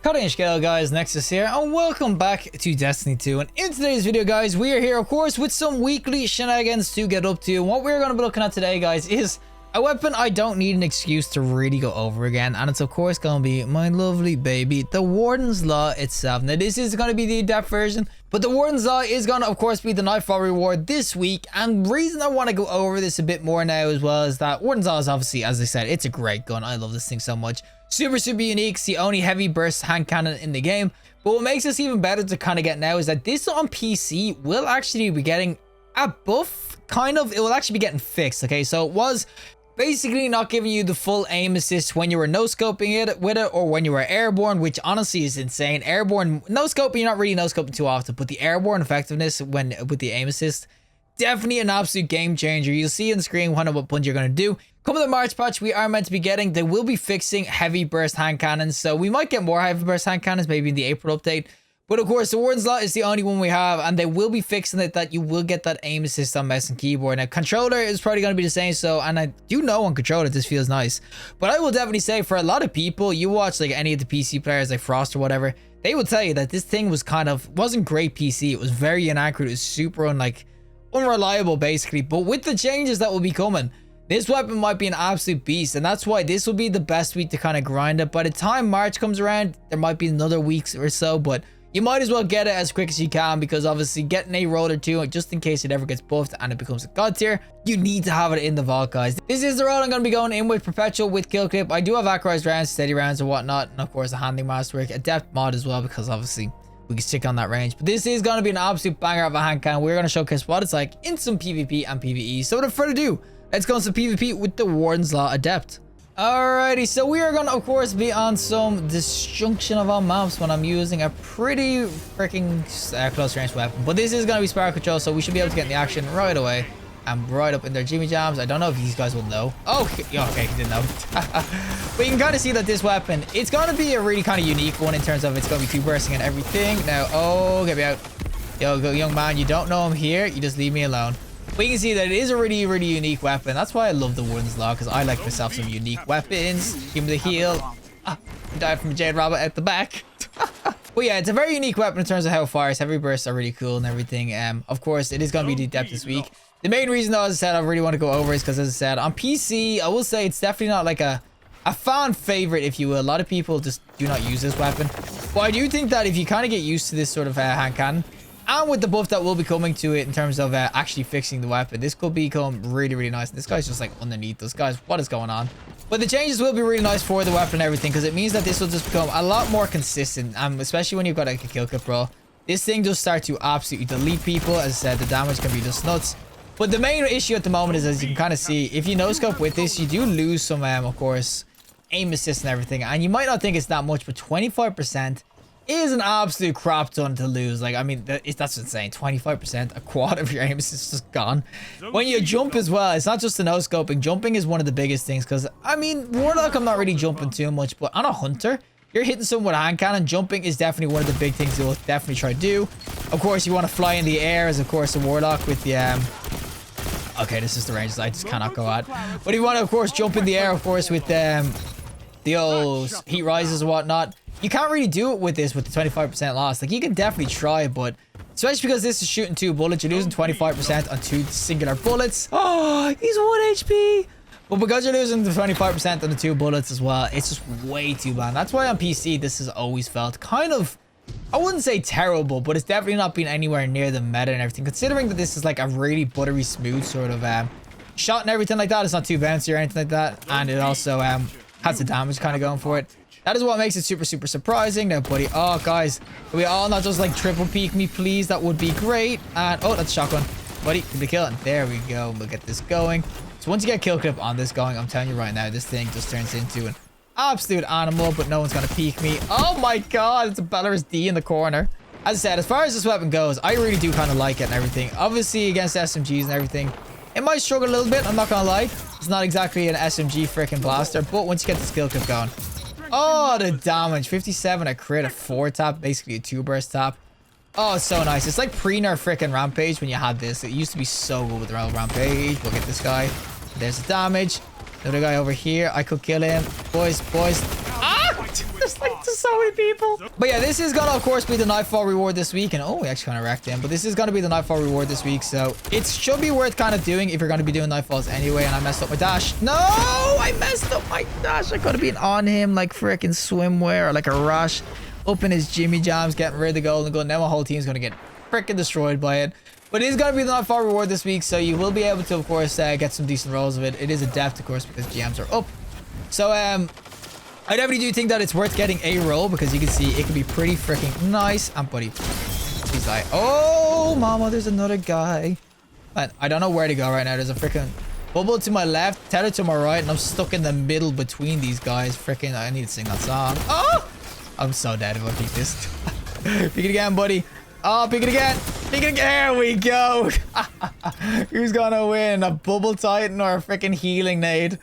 Cutting scale guys, Nexas here, and welcome back to Destiny 2. And in today's video guys, we are here of course with some weekly shenanigans to get up to. And what we're going to be looking at today guys is a weapon I don't need an excuse to really go over again, and it's of course going to be my lovely baby, the Wardens Law itself. Now this is going to be the Adept version, but the Wardens Law is going to of course be the nightfall reward this week. And the reason I want to go over this a bit more now as well is that Wardens Law is obviously, as I said, it's a great gun. I love this thing so much. Super unique. It's the only heavy burst hand cannon in the game. But what makes this even better to kind of get now is that this on PC will actually be getting a buff, kind of. It will actually be getting fixed. Okay, so it was basically not giving you the full aim assist when you were no-scoping it with it, or when you were airborne, which honestly is insane. Airborne no-scoping, you're not really no-scoping too often, but the airborne effectiveness when with the aim assist, definitely an absolute game changer. You'll see on the screen what buttons you're going to do. Coming to the March patch, we are meant to be getting, they will be fixing heavy burst hand cannons, so we might get more heavy burst hand cannons maybe in the April update. But of course, the Wardens Law is the only one we have, and they will be fixing it that you will get that aim assist on mouse and keyboard. Now, controller is probably going to be the same, so, and I do know on controller this feels nice. But I will definitely say for a lot of people, you watch like any of the PC players like Frost or whatever, they will tell you that this thing was wasn't great PC. It was very inaccurate. It was super unreliable basically. But with the changes that will be coming, this weapon might be an absolute beast, and that's why this will be the best week to kind of grind it. By the time March comes around, there might be another week or so, but you might as well get it as quick as you can, because obviously getting a roll or two, just in case it ever gets buffed and it becomes a god tier, you need to have it in the vault, guys. This is the roll I'm going to be going in with Perpetual with kill clip. I do have accurized rounds, steady rounds and whatnot, and of course a handling masterwork, Adept mod as well, because obviously we can stick on that range. But this is going to be an absolute banger of a hand cannon. We're going to showcase what it's like in some PvP and PvE. So without further ado, let's go into PvP with the Wardens Law Adept. Alrighty, so we are going to of course be on some disjunction of our maps when I'm using a pretty freaking close range weapon. But this is going to be Spark Control, so we should be able to get in the action right away. I'm right up in their Jimmy Jams. I don't know if these guys will know. Oh, okay, he didn't know. But you can kind of see that this weapon, it's going to be a really kind of unique one in terms of it's going to be two bursting and everything. Now, oh, get me out. Yo, young man, you don't know I'm here. You just leave me alone. But you can see that it is a really unique weapon. That's why I love the Wardens Law, because I like myself some unique weapons. Give me the heal. I died from a Jade Rabbit at the back. But yeah, it's a very unique weapon in terms of how it fires. Heavy bursts are really cool and everything. Of course, it is going to be the Adept this week. The main reason, though, as I said, I really want to go over is because, as I said, on PC, I will say it's definitely not like a fan favorite, if you will. A lot of people just do not use this weapon. But I do think that if you kind of get used to this sort of hand cannon, and with the buff that will be coming to it in terms of actually fixing the weapon, this could become really nice. This guy's just like underneath us. Guys, what is going on? But the changes will be really nice for the weapon and everything, because it means that this will just become a lot more consistent, especially when you've got like a kill clip roll. This thing does start to absolutely delete people. As I said, the damage can be just nuts. But the main issue at the moment is, as you can kind of see, if you no-scope with this, you do lose some, of course, aim assist and everything. And you might not think it's that much, but 25% is an absolute crap ton to lose. Like, I mean, that's insane. 25%, a quad of your aim assist is just gone. When you jump as well, it's not just the no-scoping. Jumping is one of the biggest things, because, I mean, Warlock, I'm not really jumping too much, but on a Hunter, you're hitting someone with a hand cannon. Jumping is definitely one of the big things you'll definitely try to do. Of course, you want to fly in the air as, of course, a Warlock with the, okay, this is the ranges I just cannot go at. But if you want to, of course, jump in the air, of course, with the old heat rises and whatnot, you can't really do it with this with the 25% loss. Like, you can definitely try, but especially because this is shooting 2 bullets, you're losing 25% on 2 singular bullets. Oh, he's 1 HP. But because you're losing the 25% on the 2 bullets as well, it's just way too bad. That's why on PC, this has always felt kind of, I wouldn't say terrible, but it's definitely not been anywhere near the meta and everything, considering that this is like a really buttery smooth sort of shot and everything like that. It's not too bouncy or anything like that, and it also has the damage kind of going for it. That is what makes it super surprising. Now, buddy, oh guys, can we all not just like triple peek me, please? That would be great. And oh, that's a shotgun, buddy. Can we kill it? There we go. We'll get this going. So once you get kill clip on this going, I'm telling you right now, this thing just turns into an absolute animal, but no one's gonna peek me. Oh my god, it's a Belarus D in the corner. As I said, as far as this weapon goes, I really do kind of like it and everything. Obviously, against SMGs and everything, it might struggle a little bit, I'm not gonna lie. It's not exactly an SMG freaking blaster, but once you get the skill clip going, oh, the damage. 57 a crit, a 4 tap, basically a 2 burst tap. Oh, it's so nice. It's like pre-nerf freaking Rampage when you had this. It used to be so good with the Rampage. We'll get this guy. There's the damage. Another guy over here. I could kill him. Boys. Ah! There's like just so many people. But yeah, this is gonna of course be the nightfall reward this week. And oh, we actually kind of wrecked him. But this is gonna be the nightfall reward this week. So it should be worth kind of doing if you're gonna be doing nightfalls anyway. And I messed up my dash. No, I messed up my dash. I could have been on him like freaking swimwear or like a rush. Up in his Jimmy Jams, getting rid of the golden gun. Now my whole team's gonna get freaking destroyed by it. But it is going to be the nightfall reward this week, so you will be able to, of course, get some decent rolls of it. It is Adept, of course, because GMs are up. So, I definitely do think that it's worth getting a roll, because you can see it can be pretty freaking nice. And buddy, he's like, oh, mama, there's another guy. Man, I don't know where to go right now. There's a freaking bubble to my left, tether to my right, and I'm stuck in the middle between these guys. Freaking, I need to sing that song. Oh, I'm so dead if I pick this. Pick it again, buddy. Oh, pick it again. Pick it again. There we go. Who's gonna win? A bubble titan or a freaking healing nade?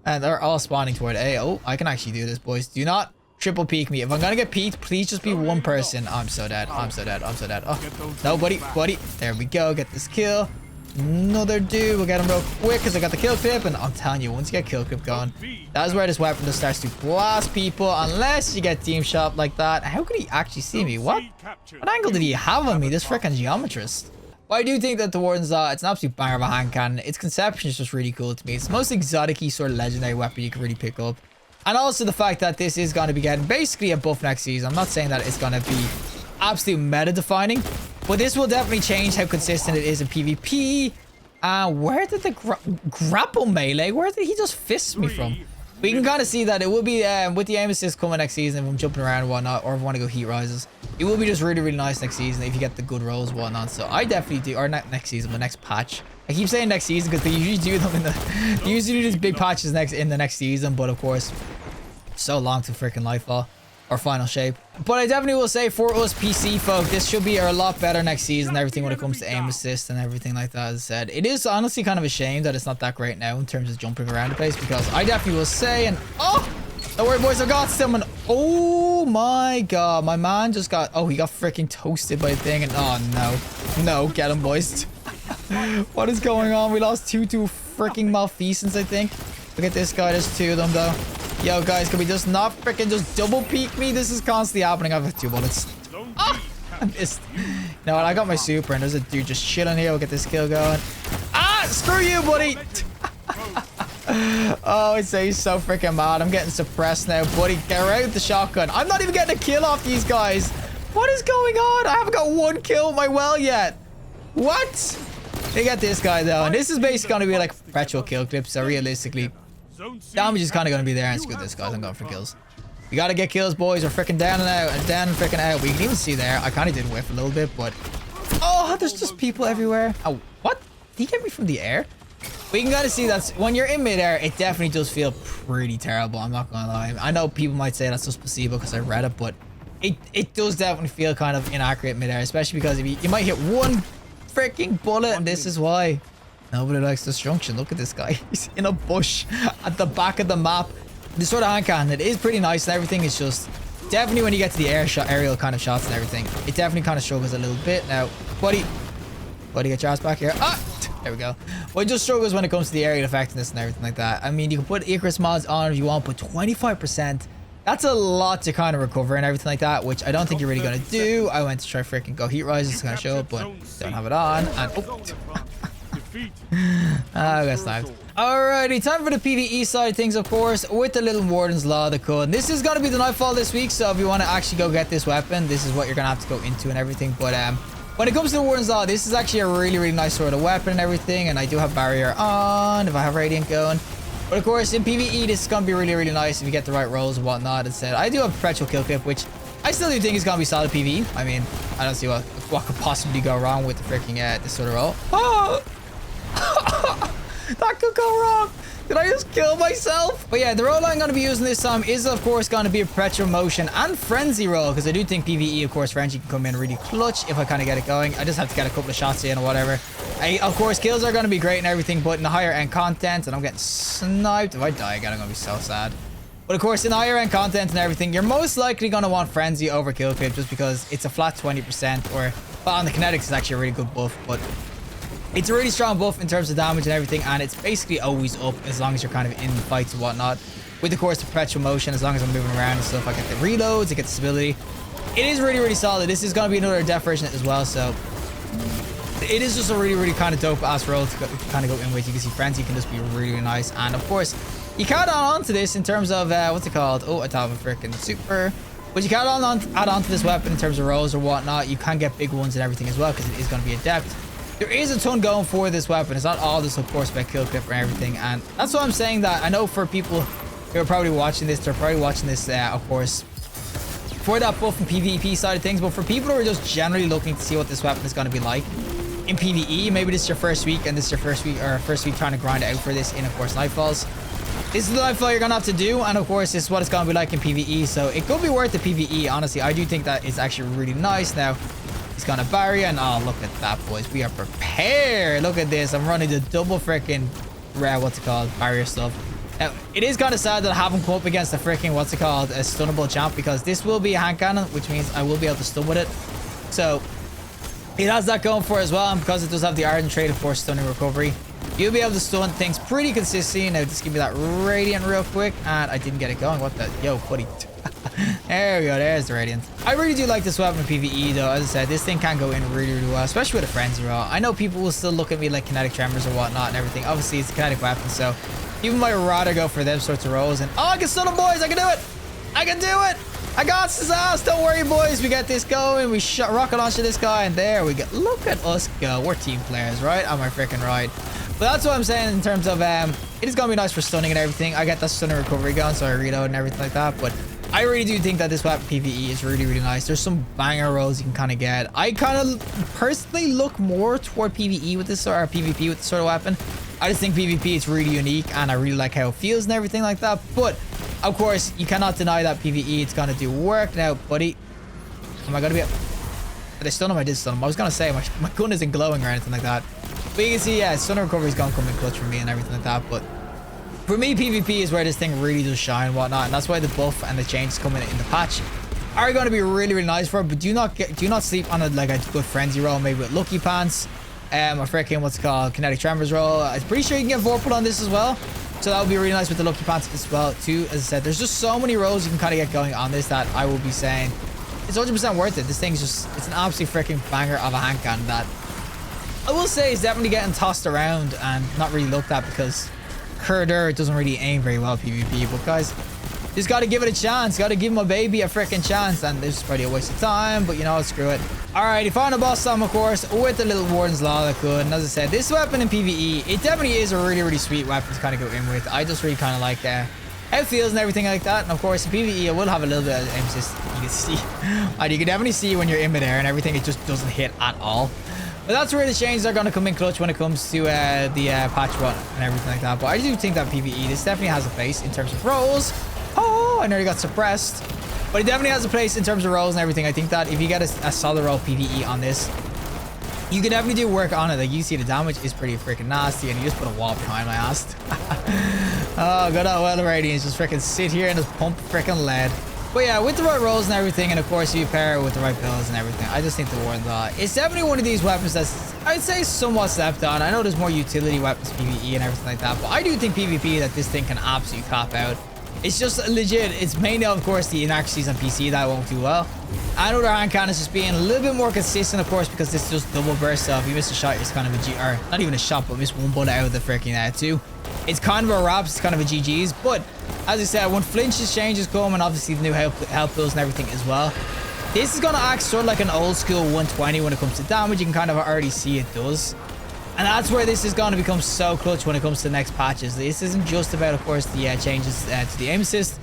And they're all spawning toward A. Oh, I can actually do this, boys. Do not triple peek me. If I'm gonna get peeked, please just be one person. Oh, I'm so dead. I'm so dead. I'm so dead. Oh, no, buddy. Buddy. There we go. Get this kill. Another dude. We'll get him real quick because I got the kill clip. And I'm telling you, once you get kill clip going, that is where this weapon just starts to blast people. Unless you get team shot like that. How could he actually see me? What angle did he have on me? This freaking geometrist. But I do think that the Wardens Law, it's an absolute banger of a hand cannon. Its conception is just really cool to me. It's the most exotic-y sort of legendary weapon you can really pick up. And also the fact that this is going to be getting basically a buff next season. I'm not saying that it's going to be absolute meta-defining. But this will definitely change how consistent it is in PvP. Where did the grapple melee? Where did he just fist me from? We can kind of see that it will be with the aim assist coming next season if I'm jumping around and whatnot, or if I want to go heat rises. It will be just really, really nice next season if you get the good rolls and whatnot. So I definitely do, or not next season, but next patch. I keep saying next season because they usually do them in the, they usually do these big patches in the next season. But of course, so long to freaking Nightfall or final shape. But I definitely will say for us PC folk, this should be a lot better next season. Everything when it comes to aim assist and everything like that. As I said, it is honestly kind of a shame that it's not that great now in terms of jumping around the place, because I definitely will say, and oh, don't worry boys, I got someone. Oh my god, my man just got, oh, he got freaking toasted by a thing. And oh no, get him boys. What is going on? We lost two to freaking malfeasance, I think. Look at this guy, there's two of them though. Yo guys, can we just not freaking just double peek me? This is constantly happening. I have 2 bullets. Oh, I missed. You know what? I got my super and there's a dude just chilling here. We'll get this kill going. Ah, screw you, buddy. Oh, it's he's so freaking mad. I'm getting suppressed now, buddy. Get right with the shotgun. I'm not even getting a kill off these guys. What is going on? I haven't got 1 kill with my well yet. What? They get this guy though, and this is basically going to be like a perpetual kill clip. So realistically, damage is kind of going to be there. And screw this, guys. I'm going for kills. We got to get kills, boys. We're freaking down and out and down and freaking out. We can even see there. I kind of did whiff a little bit, but oh, there's just people everywhere. Oh, what? Did he get me from the air? We can kind of see that when you're in midair, it definitely does feel pretty terrible. I'm not going to lie. I know people might say that's just placebo because I read it, but it does definitely feel kind of inaccurate midair, especially because if you might hit 1 freaking bullet, and this is why nobody likes destruction. Look at this guy. He's in a bush at the back of the map. This sort of hand cannon, it is pretty nice and everything. Is just definitely when you get to the aerial kind of shots and everything, it definitely kind of struggles a little bit. Now, buddy, get your ass back here. Ah, there we go. Well, it just struggles when it comes to the aerial effectiveness and everything like that. I mean, you can put Icarus mods on if you want, but 25%, that's a lot to kind of recover and everything like that, which I don't think you're really going to do. I went to try freaking go heat rise. It's going to show up, but don't have it on. And oh. I got sniped. Alrighty, time for the PvE side of things, of course, with the little Wardens Law, the code. This is going to be the Nightfall this week, so if you want to actually go get this weapon, this is what you're going to have to go into and everything. But when it comes to the Wardens Law, this is actually a really, really nice sort of weapon and everything, and I do have barrier on if I have Radiant going. But of course, in PvE, this is going to be really, really nice if you get the right rolls and whatnot. Instead, I do have perpetual kill clip, which I still do think is going to be solid PvE. I mean, I don't see what could possibly go wrong with the freaking this sort of roll. Oh! That could go wrong. Did I just kill myself? But yeah, the role I'm going to be using this time is, of course, going to be a perpetual motion and frenzy roll, because I do think PvE, of course, frenzy can come in really clutch if I kind of get it going. I just have to get a couple of shots in or whatever. Of course, kills are going to be great and everything, but in the higher end content, and I'm getting sniped. If I die again, I'm going to be so sad. But of course, in the higher end content and everything, you're most likely going to want frenzy over kill clip, just because it's a flat 20%, or but on the kinetics, it's actually a really good buff. But it's a really strong buff in terms of damage and everything, and it's basically always up as long as you're kind of in fights and whatnot. with, of course, the perpetual motion. As long as I'm moving around and stuff, I get the reloads, I get the stability. It is really, really solid. This is going to be another Adept version as well, so it is just a really, really kind of dope ass role to kind of go in with. You can see Frenzy can just be really, really nice. And of course, you can add on to this in terms of, what's it called? Oh, I thought of a freaking super. But you can add on to this weapon in terms of rolls or whatnot. You can get big ones and everything as well, because it is going to be Adept. There is a ton going for this weapon. It's not all this, of course, about kill clip and everything. And that's why I'm saying that. I know for people who are probably watching this, they're probably watching this, of course, for that buff and PvP side of things. But for people who are just generally looking to see what this weapon is going to be like in PvE, maybe this is your first week and this is your first week trying to grind out for this in, of course, Nightfalls. This is the Nightfall you're going to have to do, and of course, this is what it's going to be like in PvE, so it could be worth the PvE, honestly. I do think that it's actually really nice. Now, he's going to barrier, and oh, look at that, boys. We are prepared. Look at this. I'm running the double freaking rare, what's it called, barrier stuff. Now, it is kind of sad that I haven't come up against the freaking, what's it called, a stunnable champ, because this will be a hand cannon, which means I will be able to stun with it. So, it has that going for it as well, and because it does have the Ardent trait for stunning recovery, you'll be able to stun things pretty consistently. Now, just give me that Radiant real quick, and I didn't get it going. What the? Yo, buddy. There we go. There's the Radiant. I really do like this weapon in PvE, though. As I said, this thing can go in really, really well, especially with a Frenzy roll. I know people will still look at me like kinetic tremors or whatnot and everything. Obviously, it's a kinetic weapon, so people might rather go for them sorts of rolls. And, oh, I can stun them, boys. I can do it. I can do it. I got his ass. Don't worry, boys. We got this going. We rocket launch this guy, and there we go. Look at us go. We're team players, right? Am I freaking right? But that's what I'm saying in terms of, it is going to be nice for stunning and everything. I get that stunning recovery gun, so I reload and everything like that. But I really do think that this weapon PvE is really, really nice. There's some banger rolls you can kind of get. I kind of personally look more toward PvE with this, or PvP with this sort of weapon. I just think PvP is really unique, and I really like how it feels and everything like that. But, of course, you cannot deny that PvE, it's going to do work. Now, buddy, am I going to be... Did I stun him? I did stun him. I was going to say, my gun isn't glowing or anything like that. But you can see, yeah, stun recovery is going to come in clutch for me and everything like that. But for me, PvP is where this thing really does shine and whatnot. And that's why the buff and the changes coming in the patch are going to be really, really nice for it. But do not sleep on a good Frenzy roll, maybe with Lucky Pants. Or freaking, what's it called, Kinetic Tremors roll. I'm pretty sure you can get Vorpal on this as well. So that would be really nice with the Lucky Pants as well, too. As I said, there's just so many rolls you can kind of get going on this that I will be saying it's 100% worth it. This thing's just, it's an absolute freaking banger of a hand cannon that I will say is definitely getting tossed around and not really looked at because Kurdur doesn't really aim very well PvP. But guys, just got to give it a chance. Got to give my baby a freaking chance. And this is probably a waste of time, but you know, screw it. Alrighty, final boss time, of course, with the little Wardens Law that could. And as I said, this weapon in PvE, it definitely is a really, really sweet weapon to kind of go in with. I just really kind of like how it feels and everything like that. And of course, in PvE, I will have a little bit of aim assist. You can see, and you can definitely see when you're in midair and everything, it just doesn't hit at all. But that's where the changes are going to come in clutch when it comes to the patch run and everything like that. But I do think that PvE, this definitely has a place in terms of rolls. Oh, I nearly got suppressed. But it definitely has a place in terms of rolls and everything. I think that if you get a solid roll PvE on this, you can definitely do work on it. Like, you see the damage is pretty freaking nasty, and you just put a wall behind my ass. Oh, good old well Radiance. Just freaking sit here and just pump freaking lead. But yeah, with the right rolls and everything, and of course you pair it with the right builds and everything, I just think the Wardens Law is definitely one of these weapons that's, I'd say, somewhat slept on. I know there's more utility weapons PvE and everything like that, but I do think PvP that this thing can absolutely cop out. It's just legit. It's mainly, of course, the inaccuracies on PC that won't do well. And other hand cannons just being a little bit more consistent, of course, because this just double burst. So if you miss a shot, it's kind of a G, or not even a shot, but miss one bullet out of the freaking two. It's kind of a wrap. It's kind of a GG's. But as I said, when flinches changes come, and obviously the new health pills and everything as well, this is going to act sort of like an old school 120 when it comes to damage. You can kind of already see it does. And that's where this is going to become so clutch when it comes to the next patches. This isn't just about, of course, the changes to the aim assist.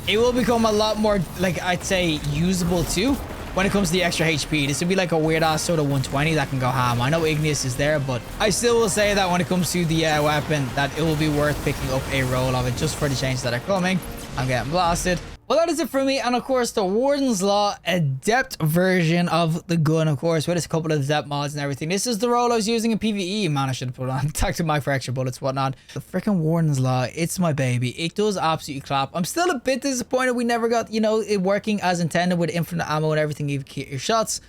It will become a lot more, like, I'd say, usable too when it comes to the extra HP. This would be like a weird-ass sort of 120 that can go ham. I know Igneous is there, but I still will say that when it comes to the weapon, that it will be worth picking up a roll of it just for the changes that are coming. I'm getting blasted. Well, that is it for me, and of course the Wardens Law Adept version of the gun, of course, with a couple of Adept mods and everything. This is the role I was using in PvE. Man, I should have put it on Tactic Mic for extra bullets, whatnot. The freaking Wardens Law, it's my baby. It does absolutely clap. I'm still a bit disappointed we never got, you know, it working as intended with infinite ammo and everything, you get your shots.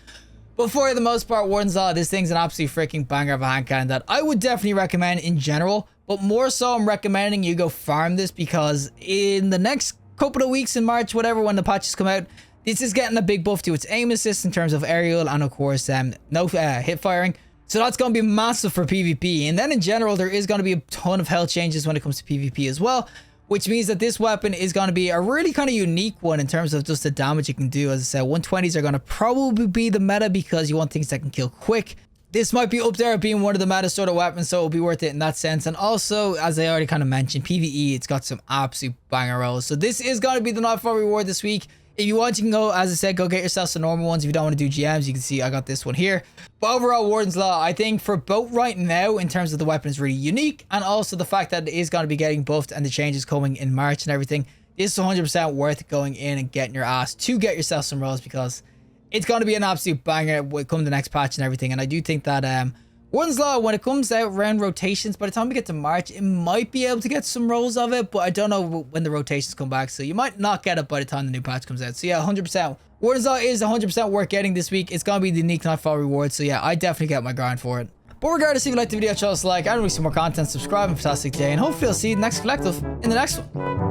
But for the most part, Wardens Law, this thing's an absolute freaking banger of a hand cannon that I would definitely recommend in general. but more so I'm recommending you go farm this, because in the next couple of weeks in March, whatever, when the patches come out, this is getting a big buff to its aim assist in terms of aerial and of course no hip firing. So that's going to be massive for PvP. And then in general, there is going to be a ton of health changes when it comes to PvP as well, which means that this weapon is going to be a really kind of unique one in terms of just the damage it can do. As I said, 120s are going to probably be the meta because you want things that can kill quick. This might be up there being one of the meta sort of weapons, so it'll be worth it in that sense. And also, as I already kind of mentioned, PvE, it's got some absolute banger rolls. So this is going to be the nightfall reward this week. If you want, you can go, as I said, go get yourself some normal ones. If you don't want to do GMs, you can see I got this one here. But overall, Warden's Law, I think for both right now, in terms of the weapon, is really unique. And also the fact that it is going to be getting buffed and the changes coming in March and everything. It's 100% worth going in and getting your ass to get yourself some rolls, because it's going to be an absolute banger when it comes to the next patch and everything. And I do think that Wardens Law, when it comes out around rotations, by the time we get to March, it might be able to get some rolls of it, but I don't know when the rotations come back, so you might not get it by the time the new patch comes out. So yeah, 100%. Wardens Law is 100% worth getting this week. It's going to be the unique nightfall reward, so yeah, I definitely get my grind for it. But regardless, if you liked the video, show us a like. I want to see more content, subscribe, and fantastic day, and hopefully I'll see you in the next collective in the next one.